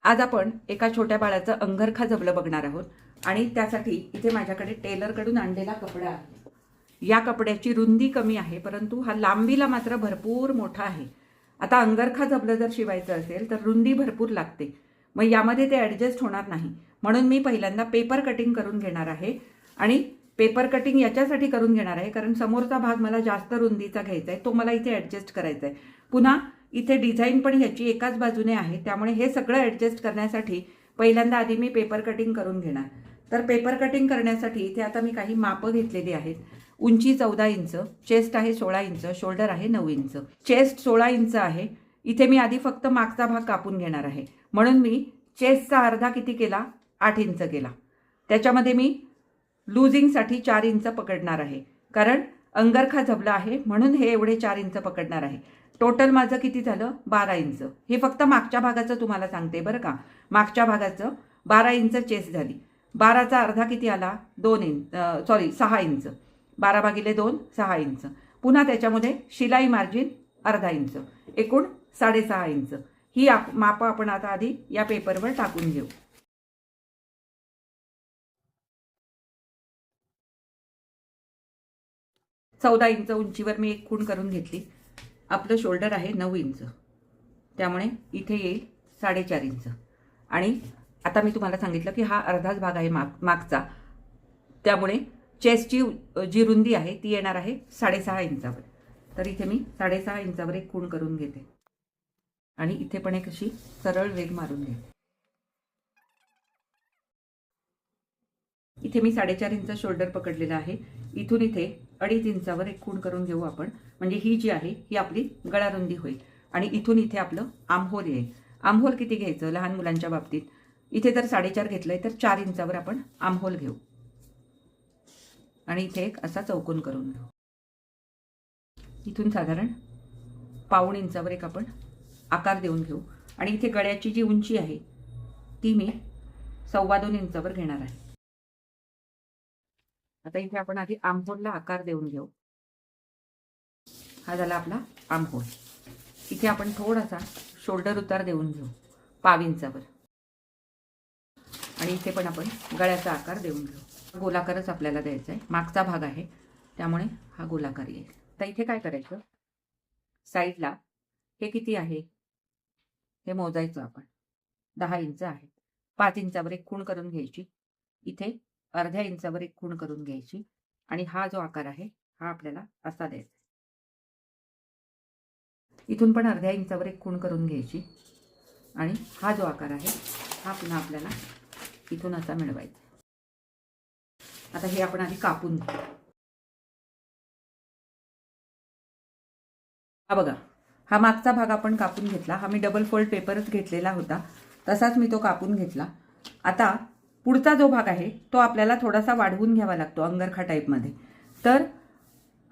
आज आपण एका छोट्या बाळाचं अंगरखा जबलं बघणार आहोत आणि त्यासाठी इथे माझ्याकडे टेलरकडून आणलेला कपडा आहे। या कपड्याची रुंदी कमी आहे परंतु हा लांबीला मात्र भरपूर मोठा आहे। आता अंगरखा जबलं जर शिवायचं असेल तर रुंदी भरपूर लागते, मग यामध्ये ते ॲडजस्ट होणार नाही। म्हणून मी पहिल्यांदा पेपर कटिंग करून घेणार आहे आणि पेपर कटिंग याच्यासाठी करून घेणार आहे कारण समोरचा भाग मला जास्त रुंदीचा घ्यायचा आहे, तो मला इथे ॲडजस्ट करायचा आहे। पुन्हा इथे डिझाईन पण ह्याची एकाच बाजूने आहे, त्यामुळे हे सगळं ॲडजस्ट करण्यासाठी पहिल्यांदा आधी मी पेपर कटिंग करून घेणार। तर पेपर कटिंग करण्यासाठी इथे आता मी काही मापं घेतलेली आहेत। उंची 14 इंच, चेस्ट आहे 16 इंच, शोल्डर आहे 9 इंच। चेस्ट 16 इंच आहे। इथे मी आधी फक्त मागचा भाग कापून घेणार आहे, म्हणून मी चेस्टचा अर्धा किती केला, 8 इंच केला। त्याच्यामध्ये मी लूजिंगसाठी 4 इंच पकडणार आहे कारण अंगरखा जबला आहे म्हणून हे एवढे 4 इंच पकडणार आहे। टोटल माझं किती झालं, 12 इंच। हे फक्त मागच्या भागाचं तुम्हाला सांगते बरं का। मागच्या भागाचं 12 इंच चेस्ट झाली। 12चा अर्धा किती आला, 6 इंच। 12 भागिले 2 6 इंच। पुन्हा त्याच्यामध्ये शिलाई मार्जिन अर्धा इंच, एकूण 6.5 इंच। ही मापं आपण आता आधी या पेपरवर टाकून घेऊ। चौदा इंच उंचीवर मी एक खूण करून घेतली। आपलं शोल्डर आहे 9 इंच, त्यामुळे इथे येईल 4.5 इंच। आणि आता मी तुम्हाला सांगितलं की हा अर्धाच भाग आहे मागचा, त्यामुळे चेस्टची जी रुंदी आहे ती येणार आहे 6.5 इंचावर। तर इथे मी 6.5 इंचावर एक खूण करून घेते आणि इथे पण एक अशी सरळ रेघ मारून घेते। इथे मी 4.5 इंच शोल्डर पकडलेला आहे। इथून इथे 2.5 इंचावर एक खूण करून घेऊ आपण, म्हणजे ही जी आहे ही आपली गळा रुंदी होईल। आणि इथून इथे आपलं आर्महोल येईल। आर्महोल किती घ्यायचं लहान मुलांच्या बाबतीत, इथे तर 4.5 घेतलंय तर 4 इंचावर आपण आर्महोल घेऊ आणि इथे एक असा चौकोन करून घेऊ। इथून साधारण 1.5 इंचावर एक आपण आकार देऊन घेऊ आणि इथे गळ्याची जी उंची आहे ती मी 2.25 इंचावर घेणार आहे। आता इथे आपण आधी आर्महोलला आकार देऊन घेऊ। हा झाला आपला आर्महोल। इथे आपण थोडासा शोल्डर उतार देऊन घेऊ 1.5 इंचावर आणि इथे पण आपण गळ्याचा आकार देऊन घेऊ। गोलाकारच आपल्याला द्यायचा आहे, मागचा भाग आहे त्यामुळे हा गोलाकार येईल। आता इथे काय करायचं, साईडला हे किती आहे हे मोजायचं आपण, 10 इंच आहे। 5 इंचावर एक खूण करून घ्यायची, इथे अर्ध्या इंचावर एक खूण करून घ्यायची आणि हा जो आकार आहे हा आपल्याला असा द्यायचा। इथून पण अर्ध्या इंचावर एक खूण करून घ्यायची आणि हा जो आकार आहे हा पुन्हा आपल्याला इथून असा मिळवायचा। आता हे आपण आधी कापून घेऊ। हा बघा, हा मागचा भाग आपण कापून घेतला। हा मी डबल फोल्ड पेपरच घेतलेला होता, तसाच मी तो कापून घेतला। आता पुढचा जो भाग आहे तो आपल्याला थोडासा वाढवून घ्यावा लागतो अंगरखा टाईपमध्ये। तर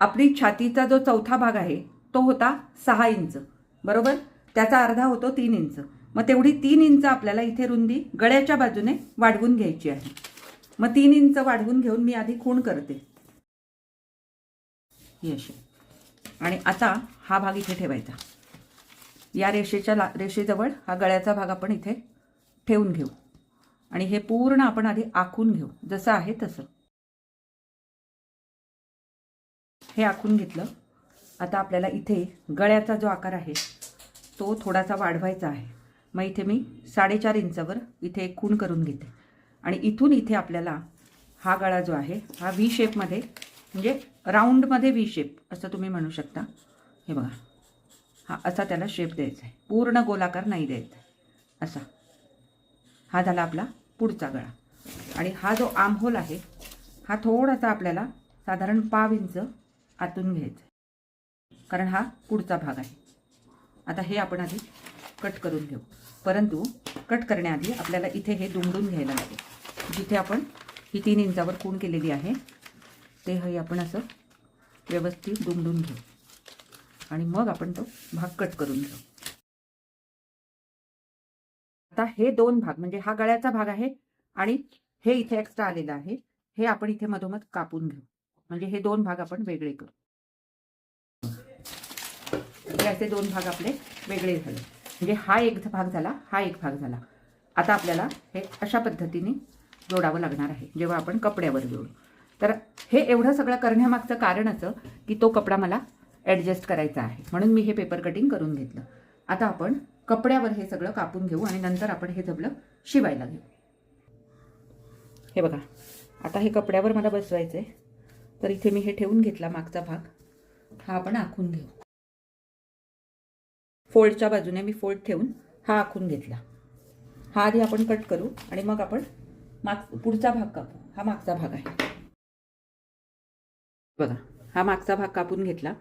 आपली छातीचा जो चौथा भाग आहे तो होता 6 इंच बरोबर, त्याचा अर्धा होतो 3 इंच। मग तेवढी 3 इंच आपल्याला इथे रुंदी गळ्याच्या बाजूने वाढवून घ्यायची आहे। मग 3 इंच वाढवून घेऊन मी आधी खूण करते ही अशी, आणि आता हा भाग इथे ठेवायचा। या रेषेजवळ हा गळ्याचा भाग आपण इथे ठेवून घेऊ आणि हे पूर्ण आपण आधी आखून घेऊ जसं आहे तसं। हे आखून घेतलं। आता आपल्याला इथे गळ्याचा जो आकार आहे तो थोडासा वाढवायचा आहे। मग इथे मी 4.5 इंचावर इथे एक खूण करून घेते आणि इथून इथे आपल्याला हा गळा जो आहे हा व्ही शेपमध्ये, म्हणजे राऊंडमध्ये व्ही शेप असं तुम्ही म्हणू शकता। हे बघा, हा असा त्याला शेप द्यायचा आहे, पूर्ण गोलाकार नाही द्यायचा असा। हा झाला आपला पुढचा गळा आणि हा जो आर्महोल आहे हा थोडासा आपल्याला साधारण 1.5 इंच आतून घ्यायचा कारण हा पुढचा भाग आहे। आता हे आपण आधी कट करून घेऊ, परंतु कट करण्याआधी आपल्याला इथे हे दुमडून घ्यायला लागेल। जिथे आपण ही 3 इंचावर खूण केलेली आहे ते हे आपण असं व्यवस्थित दुमडून घेऊ आणि मग आपण तो भाग कट करून घेऊ। आता हे 2 भाग, म्हणजे हा गळ्याचा भाग आहे आणि हे इथे एक्स्ट्रा आलेलं आहे, हे आपण इथे मधोमध कापून घेऊ, म्हणजे हे 2 भाग आपण वेगळे करू। हे असे 2 भाग आपले वेगळे झाले, म्हणजे हा एक भाग झाला, हा एक भाग झाला। आता आपल्याला हे अशा पद्धतीने जोडावं लागणार आहे जेव्हा आपण कपड्यावर जोडू. तर हे एवढं सगळं करण्यामागचं कारण असं की तो कपडा मला ॲडजस्ट करायचा आहे, म्हणून मी हे पेपर कटिंग करून घेतलं. आता आपण कपड्यावर हे सगळं कापून घेऊ आणि नंतर आपण हे झबलं शिवायला घेऊ. हे बघा, आता हे कपड्यावर मला बसवायचं आहे, तर इथे मी हे ठेवून घेतला. मागचा भाग हा आपण आखून घेऊ. फोल्डच्या बाजूने मी फोल्ड ठेवून हा आखून घेतला. हा आधी आपण कट करू आणि मग आपण पुढचा भाग कापू. हा मागचा भाग आहे बघा, हा मागचा भाग कापून घेतला.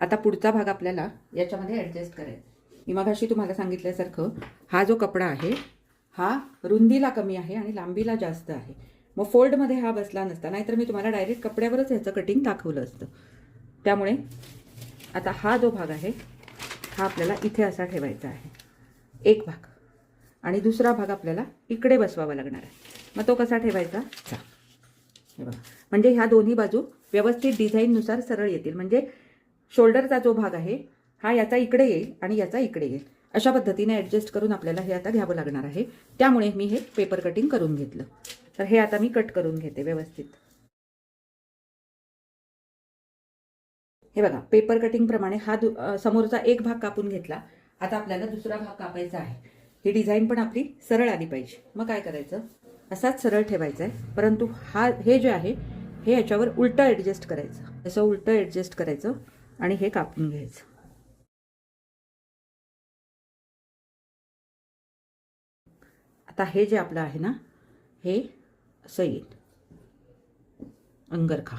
आता पुढचा भाग आपल्याला याच्यामध्ये ॲडजस्ट करायचा. मी मगाशी तुम्हाला सांगितल्यासारखं हा जो कपडा आहे हा रुंदीला कमी आहे आणि लांबीला जास्त आहे. मग फोल्डमध्ये हा बसला नसता, नाहीतर मी तुम्हाला डायरेक्ट कपड्यावरच ह्याचं कटिंग दाखवलं असतं. त्यामुळे आता हा जो भाग आहे हा आपल्याला इथे असा ठेवायचा आहे, एक भाग, आणि दुसरा भाग आपल्याला इकडे बसवावा लागणार आहे. मग तो कसा ठेवायचा? हे बघा, म्हणजे ह्या दोन्ही बाजू व्यवस्थित डिझाईननुसार सरळ येतील. म्हणजे शोल्डरचा जो भाग आहे हा याचा इकडे येईल आणि याचा इकडे येईल. अशा पद्धतीने ॲडजस्ट करून आपल्याला हे आता घ्यावं लागणार आहे. त्यामुळे मी हे पेपर कटिंग करून घेतलं. तर हे आता मी कट करून घेते व्यवस्थित. हे बघा, पेपर कटिंग प्रमाणे हा समोरचा एक भाग कापून घेतला. आता आपल्याला दुसरा भाग कापायचा आहे. ही डिझाईन पण आपली सरळ आली पाहिजे. मग काय करायचं, असाच सरळ ठेवायचा आहे, परंतु हे जे आहे हे याच्यावर उलटं ॲडजस्ट करायचं. असं उलटं ॲडजस्ट करायचं आणि हे कापून घ्यायचं. आता हे जे आपलं आहे ना, हे असं येईल अंगरखा,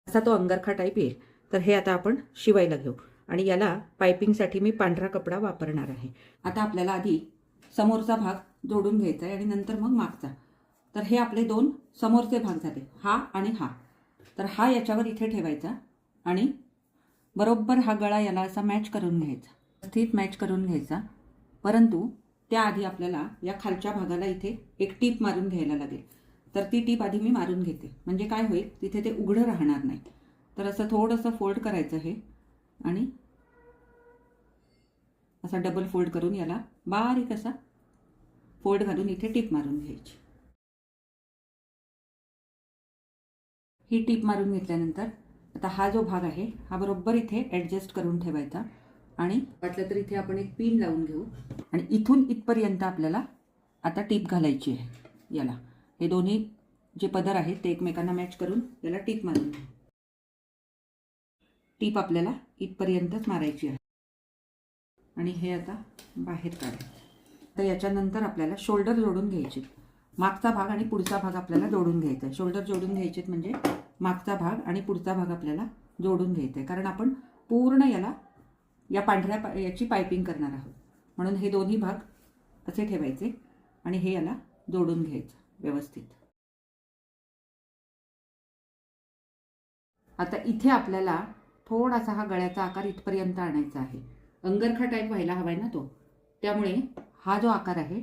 असा तो अंगरखा टाईप येईल. तर हे आता आपण शिवायला घेऊ आणि याला पायपिंगसाठी मी पांढरा कपडा वापरणार आहे. आता आपल्याला आधी समोरचा भाग जोडून घ्यायचा आहे आणि नंतर मग मागचा. तर हे आपले दोन समोरचे भाग झाले, हा आणि हा. तर हा याच्यावर इथे ठेवायचा आणि बरोबर हा गळा याला असा मॅच करून घ्यायचा, व्यवस्थित मॅच करून घ्यायचा. परंतु त्याआधी आपल्याला या खालच्या भागाला इथे एक टीप मारून घ्यायला लागेल. तर ती टीप आधी मी मारून घेते, म्हणजे काय होईल, तिथे ते उघडं राहणार नाही. तर असं थोडंसं फोल्ड करायचं हे आणि असा डबल फोल्ड करून याला बारीक असा फोल्ड घालून इथे टीप मारून घ्यायची. ही टीप मारून घेतल्यानंतर आता हा जो भाग आहे हा बरोबर इथे ॲडजस्ट करून ठेवायचा आणि वाटलं तर इथे आपण एक पिन लावून घेऊ आणि इथून इथपर्यंत आपल्याला आता टीप घालायची आहे. याला हे दोन्ही जे पदर आहेत ते एकमेकांना मॅच करून याला टीप मारून घेऊ. टीप आपल्याला इथपर्यंतच मारायची आहे आणि हे आता बाहेर काढायचं. तर याच्यानंतर आपल्याला शोल्डर जोडून घ्यायचे. मागचा भाग आणि पुढचा भाग आपल्याला जोडून घ्यायचा आहे. शोल्डर जोडून घ्यायचेत म्हणजे मागचा भाग आणि पुढचा भाग आपल्याला जोडून घ्यायचा आहे, कारण आपण पूर्ण याला या पांढऱ्या याची पायपिंग करणार आहोत. म्हणून हे दोन्ही भाग असे ठेवायचे आणि हे याला जोडून घ्यायचं व्यवस्थित. आता इथे आपल्याला थोडासा हा गळ्याचा आकार इथपर्यंत आणायचा आहे. अंगरखा टाईप व्हायला हवाय ना तो, त्यामुळे हा जो आकार आहे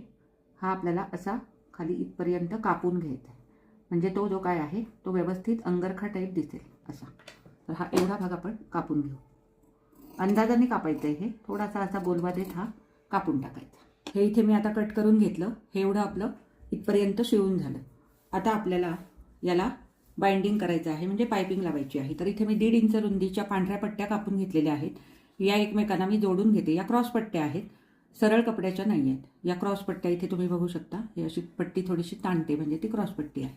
हा आपल्याला असा खाली इथपर्यंत कापून घ्यायचा आहे. म्हणजे तो जो काय आहे तो व्यवस्थित अंगरखा टाईप दिसेल असा. तर हा एवढा भाग आपण कापून घेऊ. अंदाजाने कापायचं आहे हे, थोडासा असा गोलवा देत हा कापून टाकायचा. हे इथे मी आता कट करून घेतलं. हे एवढं आपलं इथपर्यंत शिवून झालं. आता आपल्याला याला बाइंडिंग करायचं आहे, म्हणजे पायपिंग लावायची आहे. तर इथे मी 1.5 इंच रुंदीच्या पांढऱ्या पट्ट्या कापून घेतलेल्या आहेत. या एकमेकांना मी जोडून घेते. या क्रॉस पट्ट्या आहेत, सरळ कपड्याच्या नाही आहेत. या क्रॉस पट्ट्या इथे तुम्ही बघू शकता. ही अशी पट्टी थोडीशी ताणते, म्हणजे ती क्रॉस पट्टी आहे.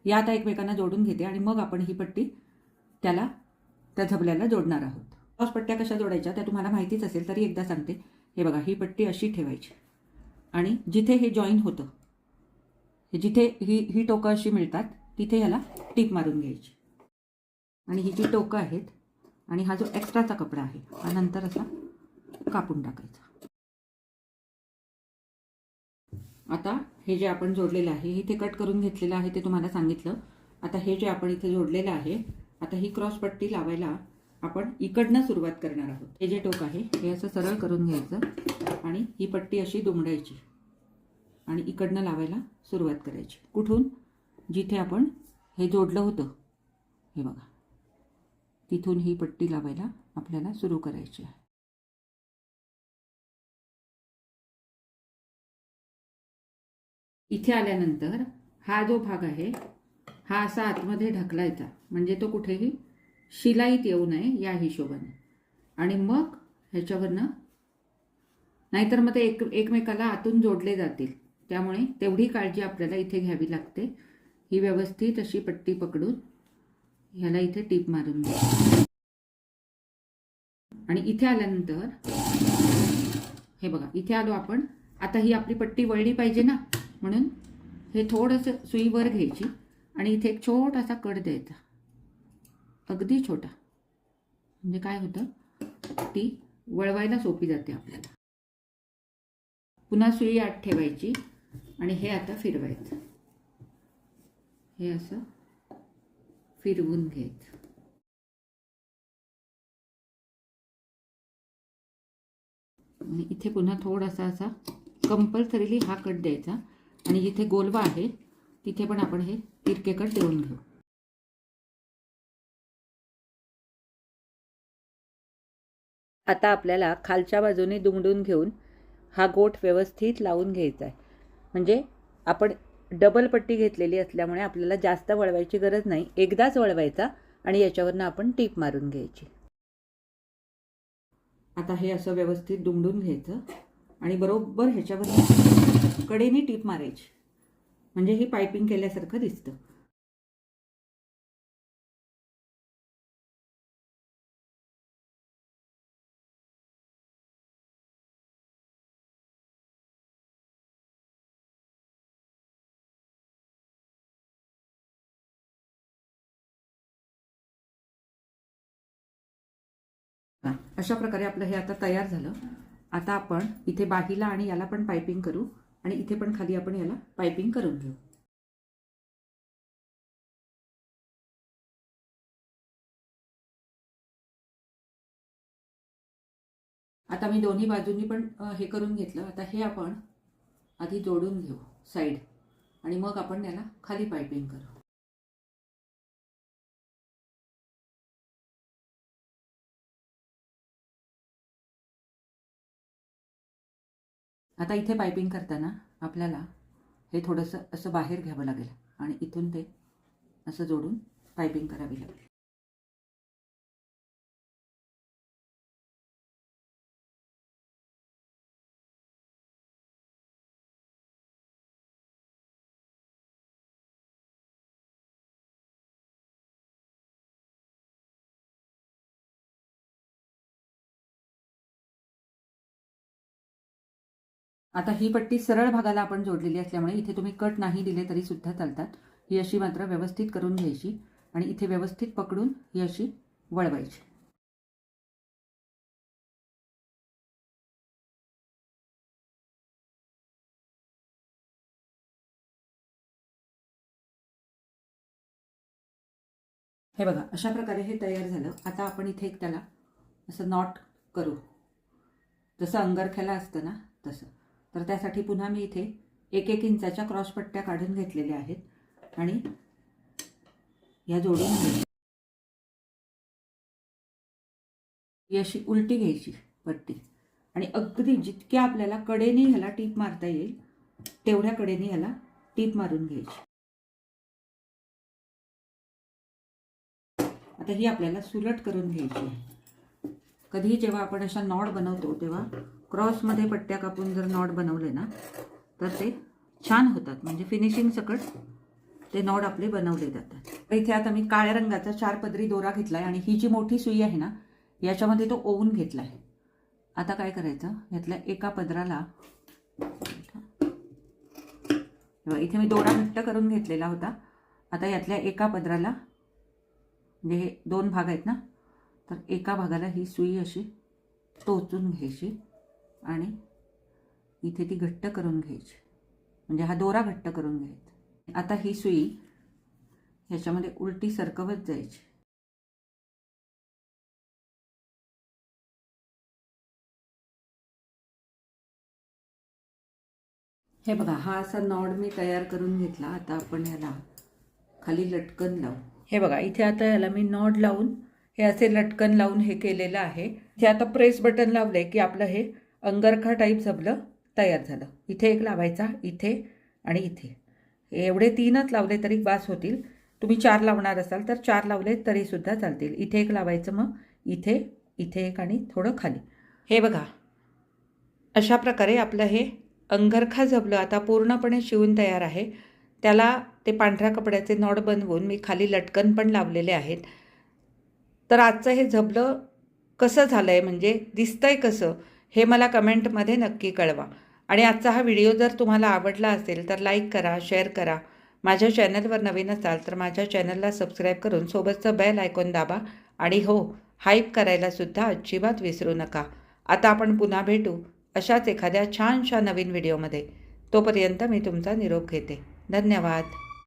या आता एकमेकांना जोडून घेते आणि मग आपण ही पट्टी त्या झबल्याला जोडणार आहोत. क्रॉस पट्ट्या कशा जोडायच्या त्या तुम्हाला माहितीच असेल, तरी एकदा सांगते. हे बघा, ही पट्टी अशी ठेवायची आणि जिथे हे जॉईन होतं, जिथे ही टोकं अशी मिळतात तिथे याला टीप मारून घ्यायची आणि ही जी टोकं आहेत आणि हा जो एक्स्ट्राचा कपडा आहे हा नंतर असा कापून टाकायचा. आता हे जे आपण जोडलेलं आहे इथे कट करून घेतलेलं आहे ते तुम्हाला सांगितलं. आता हे जे आपण इथे जोडलेलं आहे, आता ही क्रॉस पट्टी लावायला आपण इकडनं सुरुवात करणार आहोत. हे जे टोक आहे हे असं सरळ करून घ्यायचं आणि ही पट्टी अशी दुमडायची आणि इकडनं लावायला सुरुवात करायची. कुठून? जिथे आपण हे जोडलं होतं, हे बघा, तिथून ही पट्टी लावायला आपल्याला सुरू करायची आहे. इथे आल्यानंतर हा जो भाग आहे हा असा आतमध्ये ढकलायचा, म्हणजे तो कुठेही शिलाईत येऊ नये या हिशोबाने. आणि मग ह्याच्यावरनं, नाहीतर मग ते एकमेकाला आतून जोडले जातील, त्यामुळे तेवढी काळजी आपल्याला इथे घ्यावी लागते. ही व्यवस्थित अशी पट्टी पकडून ह्याला इथे टीप मारून घ्या. आणि इथे आल्यानंतर हे बघा, इथे आलो आपण. आता ही आपली पट्टी वळली पाहिजे ना, म्हणून हे थोडंसं सुई वर घ्यायची आणि इथे एक छोटासा कट द्यायचा, अगदी छोटा. म्हणजे काय होतं, ती वळवायला सोपी जाते आपल्याला. पुन्हा सुई आत ठेवायची आणि हे आता फिरवायचं. हे असं फिरवून घ्यायचं. आणि इथे पुन्हा थोडासा असा कंपल्सरीली हा कट द्यायचा. आणि जिथे गोलवा आहे तिथे पण आपण हे तिरके कट देऊन घेऊ. आता आपल्याला खालच्या बाजूने दुमडून घेऊन हा गोठ व्यवस्थित लावून घ्यायचा आहे. म्हणजे आपण डबल पट्टी घेतलेली असल्यामुळे आपल्याला जास्त वळवायची गरज नाही. एकदाच वळवायचा आणि याच्यावरनं आपण टीप मारून घ्यायची. आता हे असं व्यवस्थित दुमडून घ्यायचं आणि बरोबर ह्याच्यावर कडेने टीप मारायची, म्हणजे ही पायपिंग केल्यासारखं दिसतं. अशा प्रकारे आपलं हे आता तयार झालं. आता आपण इथे बाहीला आणि याला पण पायपिंग करू आणि इथे पण खाली आपण याला पायपिंग करून घेऊ. आता मी दोन्ही बाजूंनी पण हे करून घेतलं. आता हे आपण आधी जोडून घेऊ साईड आणि मग आपण याला खाली पायपिंग करू. आता इथे पायपिंग करताना आपल्याला हे थोडंसं असं बाहेर घ्यावं लागेल आणि इथून ते असं जोडून पायपिंग करावी लागेल. आता ही पट्टी सरळ भागाला आपण जोडलेली असल्यामुळे इथे तुम्ही कट नाही दिले तरी सुद्धा चालतात. ही अशी मात्र व्यवस्थित करून घ्यायची आणि इथे व्यवस्थित पकडून ही अशी वळवायची. हे बघा, अशा प्रकारे हे तयार झालं. आता आपण इथे एक त्याला असं नॉट करू, जसं अंगरख्याला असतं ना तसं. तर त्यासाठी पुन्हा मी इथे 1-1 इंचाच्या क्रॉस पट्ट्या काढून घेतलेल्या आहेत आणि या जोडून घ्यायची. ही अशी उलटी घ्यायची पट्टी आणि अगदी जितक्या आपल्याला कडेने ह्याला टीप मारता येईल तेवढ्या कडेने ह्याला टीप मारून घ्यायची. आता ही आपल्याला सुलट करून घ्यायची आहे. कधीही जेव्हा आपण अशा नॉट बनवतो तेव्हा क्रॉसमध्ये पट्ट्या कापून जर नॉट बनवले ना तर ते छान होतात, म्हणजे फिनिशिंग सकट ते नॉट आपले बनवले जातात. इथे आता मी काळ्या रंगाचा 4 पदरी दोरा घेतला आहे आणि ही जी मोठी सुई आहे ना याच्यामध्ये तो ओवून घेतला आहे. आता काय करायचं, यातल्या एका पदराला इथे मी दोरा घट्ट करून घेतलेला होता. आता यातल्या एका पदराला, म्हणजे हे 2 भाग आहेत ना, तर एका भागाला ही सुई अशी टोचून घ्यायची आणि इथे ती घट्ट करून घ्यायची, म्हणजे हा दोरा घट्ट करून घ्यायचा. आता ही सुई ह्याच्यामध्ये उलटी सरकवत जायची. हे बघा, हा असा नॉड मी तयार करून घेतला. आता आपण ह्याला खाली लटकन लावू. हे बघा, इथे आता याला मी नॉड लावून हे असे लटकन लावून हे केलेलं आहे. इथे आता प्रेस बटन लावले की आपलं हे अंगरखा टाईप झबलं तयार झालं. इथे एक लावायचा, इथे आणि इथे. एवढे 3च लावले तरी बास होतील. तुम्ही 4 लावणार असाल तर 4 लावले तरीसुद्धा चालतील. इथे एक लावायचं, मग इथे एक आणि थोडं खाली. हे बघा, अशा प्रकारे आपलं हे अंगरखा झबलं आता पूर्णपणे शिवून तयार आहे. त्याला ते पांढऱ्या कपड्याचे नॉड बनवून मी खाली लटकन पण लावलेले आहेत. तर आजचं हे झबलं कसं झालं आहे, म्हणजे दिसतंय कसं, हे मला कमेंटमध्ये नक्की कळवा. आणि आजचा हा व्हिडिओ जर तुम्हाला आवडला असेल तर लाईक करा, शेअर करा. माझ्या चॅनलवर नवीन असाल तर माझ्या चॅनलला सबस्क्राईब करून सोबतचं बेल आयकॉन दाबा. आणि हो, हाईप करायलासुद्धा अजिबात विसरू नका. आता आपण पुन्हा भेटू अशाच एखाद्या छानशा नवीन व्हिडिओमध्ये. तोपर्यंत मी तुमचा निरोप घेते. धन्यवाद.